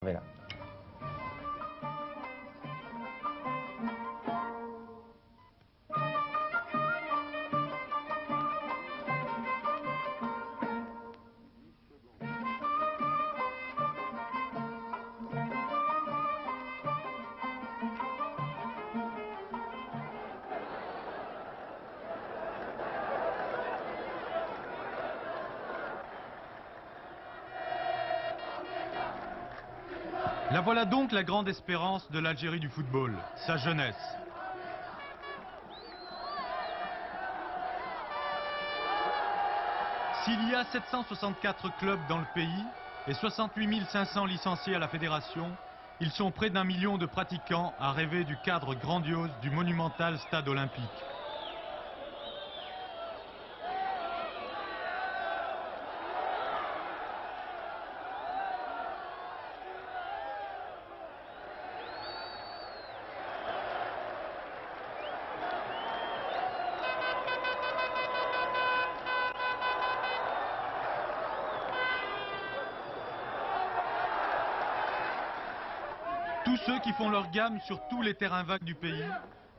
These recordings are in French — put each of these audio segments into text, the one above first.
Voilà. La voilà donc la grande espérance de l'Algérie du football, sa jeunesse. S'il y a 764 clubs dans le pays et 68 500 licenciés à la fédération, ils sont près d'1 million de pratiquants à rêver du cadre grandiose du monumental stade olympique. Tous ceux qui font leur gamme sur tous les terrains vagues du pays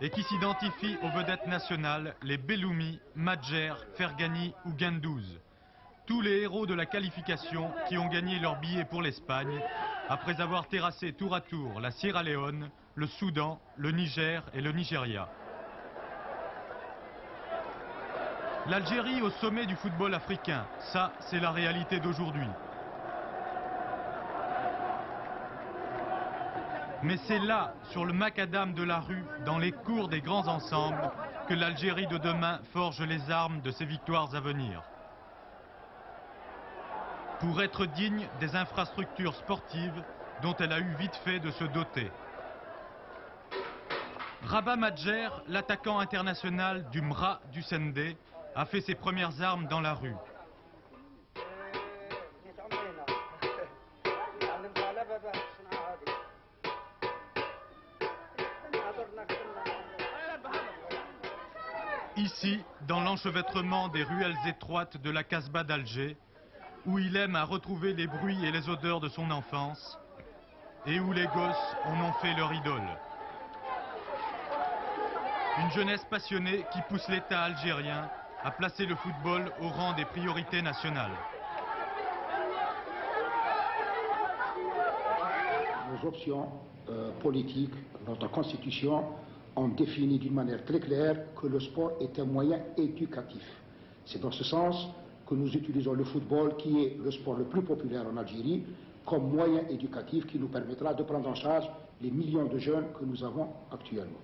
et qui s'identifient aux vedettes nationales, les Belloumi, Madjer, Fergani ou Guendouz. Tous les héros de la qualification qui ont gagné leur billet pour l'Espagne après avoir terrassé tour à tour la Sierra Leone, le Soudan, le Niger et le Nigeria. L'Algérie au sommet du football africain, ça c'est la réalité d'aujourd'hui. Mais c'est là, sur le macadam de la rue, dans les cours des grands ensembles, que l'Algérie de demain forge les armes de ses victoires à venir. Pour être digne des infrastructures sportives dont elle a eu vite fait de se doter. Rabah Madjer, l'attaquant international du MRA du Sendé, a fait ses premières armes dans la rue. Ici, dans l'enchevêtrement des ruelles étroites de la Casbah d'Alger, où il aime à retrouver les bruits et les odeurs de son enfance, et où les gosses en ont fait leur idole. Une jeunesse passionnée qui pousse l'État algérien à placer le football au rang des priorités nationales. Nos options politiques, notre constitution, ont défini d'une manière très claire que le sport est un moyen éducatif. C'est dans ce sens que nous utilisons le football, qui est le sport le plus populaire en Algérie, comme moyen éducatif qui nous permettra de prendre en charge les millions de jeunes que nous avons actuellement.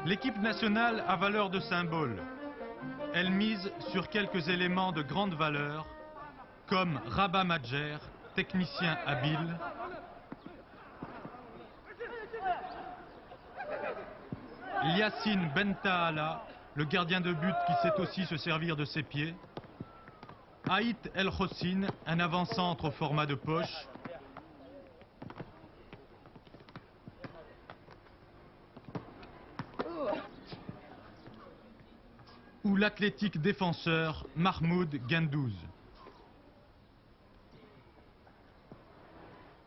L'équipe nationale a valeur de symbole. Elle mise sur quelques éléments de grande valeur, comme Rabah Madjer, technicien habile, Yassine Bentaala, le gardien de but qui sait aussi se servir de ses pieds, Haït El Hossine, un avant-centre au format de poche, ou l'athlétique défenseur Mahmoud Guendouz.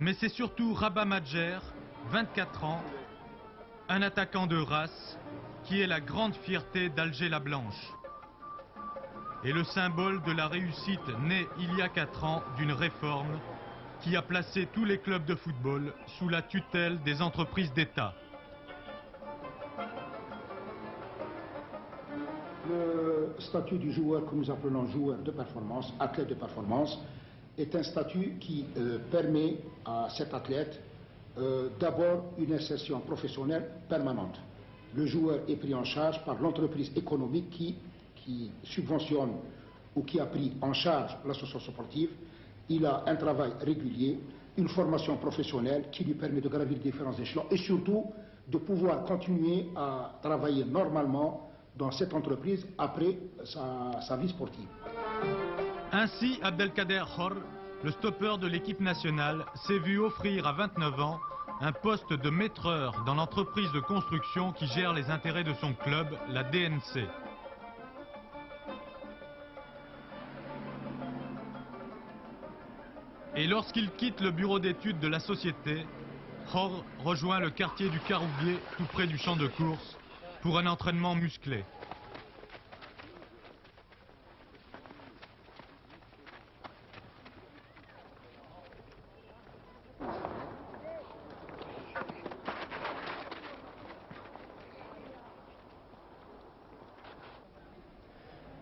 Mais c'est surtout Rabah Madjer, 24 ans, un attaquant de race, qui est la grande fierté d'Alger la Blanche. Et le symbole de la réussite née il y a 4 ans d'une réforme qui a placé tous les clubs de football sous la tutelle des entreprises d'État. Le statut du joueur que nous appelons joueur de performance, athlète de performance, est un statut qui permet à cet athlète d'abord une insertion professionnelle permanente. Le joueur est pris en charge par l'entreprise économique qui subventionne ou qui a pris en charge l'association sportive. Il a un travail régulier, une formation professionnelle qui lui permet de gravir différents échelons et surtout de pouvoir continuer à travailler normalement dans cette entreprise après sa vie sportive. Ainsi, Abdelkader Hor, le stoppeur de l'équipe nationale, s'est vu offrir à 29 ans un poste de maîtreur dans l'entreprise de construction qui gère les intérêts de son club, la DNC. Et lorsqu'il quitte le bureau d'études de la société, Hor rejoint le quartier du Caroubier, tout près du champ de course, pour un entraînement musclé.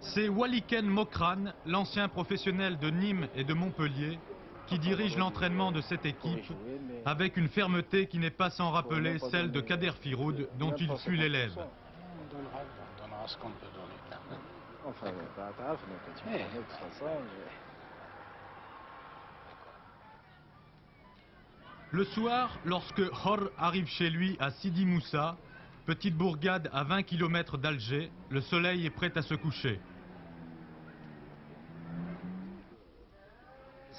C'est Waliken Mokran, l'ancien professionnel de Nîmes et de Montpellier, qui dirige l'entraînement de cette équipe avec une fermeté qui n'est pas sans rappeler celle de Kader Firoud, dont il fut l'élève. On donnera ce qu'on peut donner. Enfin, pas grave, mais tu connais de toute façon. Le soir, lorsque Hor arrive chez lui à Sidi Moussa, petite bourgade à 20 km d'Alger, le soleil est prêt à se coucher.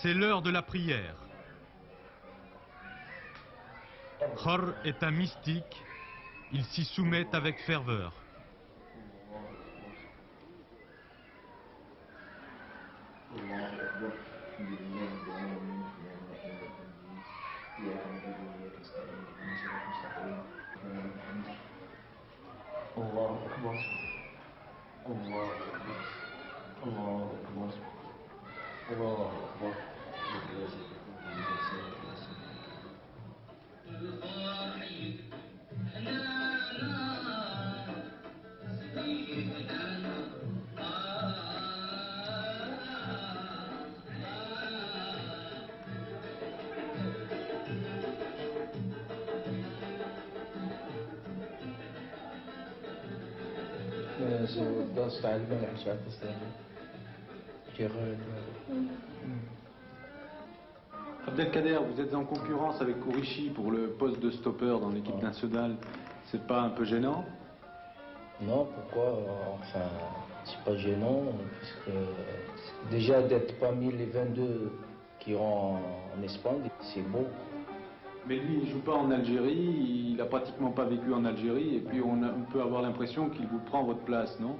C'est l'heure de la prière. Hor est un mystique, il s'y soumet avec ferveur. Abdelkader, vous êtes en concurrence avec Kourichi pour le poste de stopper dans l'équipe nationale. C'est pas un peu gênant? Non, pourquoi? Enfin, c'est pas gênant, puisque déjà d'être parmi les 22 qui iront en Espagne, c'est beau. Mais lui, il joue pas en Algérie, il a pratiquement pas vécu en Algérie, et puis on peut avoir l'impression qu'il vous prend votre place, non?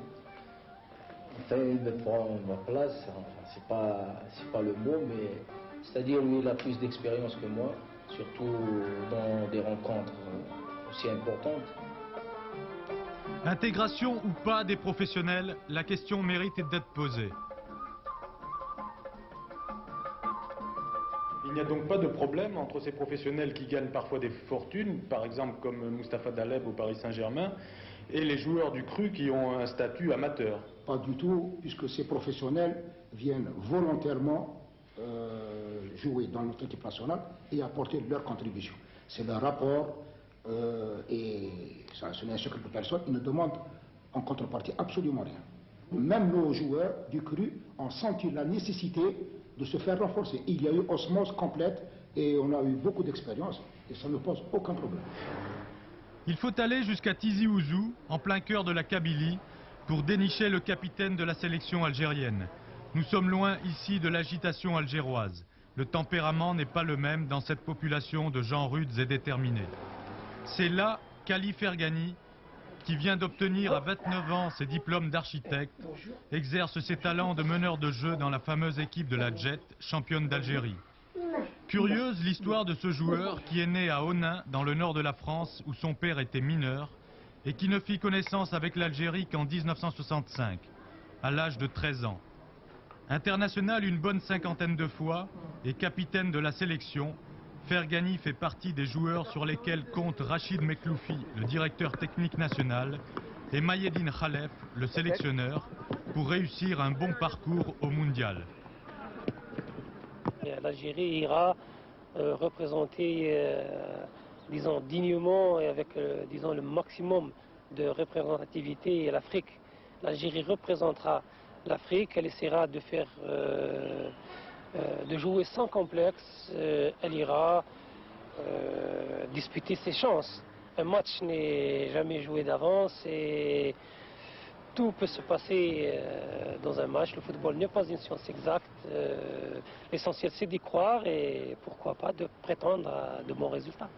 Enfin, il me prend ma place, enfin, c'est pas le mot, mais c'est-à-dire lui, il a plus d'expérience que moi, surtout dans des rencontres aussi importantes. Intégration ou pas des professionnels, la question mérite d'être posée. Il n'y a donc pas de problème entre ces professionnels qui gagnent parfois des fortunes, par exemple comme Mustapha Daleb au Paris Saint-Germain, et les joueurs du cru qui ont un statut amateur. Pas du tout, puisque ces professionnels viennent volontairement jouer dans notre équipe nationale et apporter leur contribution. C'est leur rapport et ça, ce n'est un secret pour personne, ils ne demandent en contrepartie absolument rien. Même nos joueurs du cru ont senti la nécessité de se faire renforcer. Il y a eu osmose complète et on a eu beaucoup d'expérience et ça ne pose aucun problème. Il faut aller jusqu'à Tizi Ouzou, en plein cœur de la Kabylie, pour dénicher le capitaine de la sélection algérienne. Nous sommes loin ici de l'agitation algéroise. Le tempérament n'est pas le même dans cette population de gens rudes et déterminés. C'est là qu'Ali Fergani, qui vient d'obtenir à 29 ans ses diplômes d'architecte, exerce ses talents de meneur de jeu dans la fameuse équipe de la Jet, championne d'Algérie. Curieuse l'histoire de ce joueur qui est né à Onin, dans le nord de la France, où son père était mineur, et qui ne fit connaissance avec l'Algérie qu'en 1965, à l'âge de 13 ans. International une bonne cinquantaine de fois et capitaine de la sélection, Fergani fait partie des joueurs sur lesquels compte Rachid Mekloufi, le directeur technique national, et Mayedine Khalef, le sélectionneur, pour réussir un bon parcours au mondial. L'Algérie ira représenter, disons, dignement et avec, disons, le maximum de représentativité l'Afrique. L'Algérie représentera l'Afrique, elle essaiera de faire, de jouer sans complexe, elle ira disputer ses chances. Un match n'est jamais joué d'avance et tout peut se passer dans un match. Le football n'est pas une science exacte. L'essentiel, c'est d'y croire et pourquoi pas de prétendre à de bons résultats.